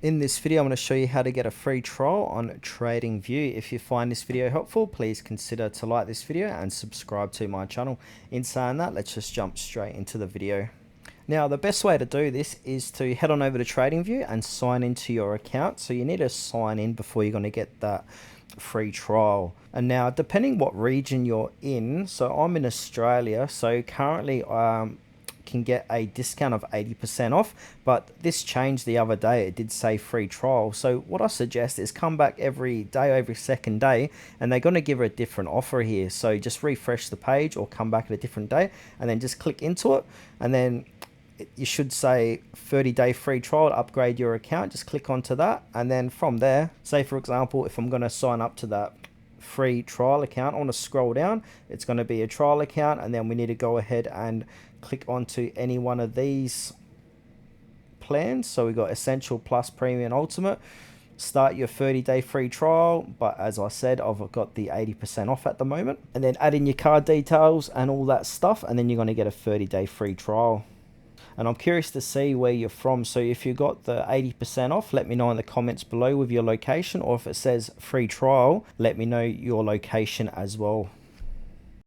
In this video, I'm going to show you how to get a free trial on TradingView. If you find this video helpful, please consider to like this video and subscribe to my channel. In saying that, let's just jump straight into the video. Now, the best way to do this is to head on over to TradingView and sign into your account. So you need to sign in before you're going to get that free trial. And now, depending what region you're in, so I'm in Australia, so currently can get a discount of 80% off, but this changed the other day. It did say free trial. So what I suggest is come back every day, every second day, and they're going to give a different offer here. So just refresh the page or come back at a different day and then just click into it, and then you should say 30-day free trial to upgrade your account. Just click onto that, and then from there, say for example, if I'm going to sign up to that free trial account, I want to scroll down, it's going to be a trial account, and then we need to go ahead and click onto any one of these plans. So we got Essential, Plus, Premium, Ultimate. Start your 30-day free trial, but as I said, I've got the 80% off at the moment. And then add in your card details and all that stuff, and then you're going to get a 30-day free trial. And I'm curious to see where you're from. So if you got the 80% off, let me know in the comments below with your location, or if it says free trial, let me know your location as well.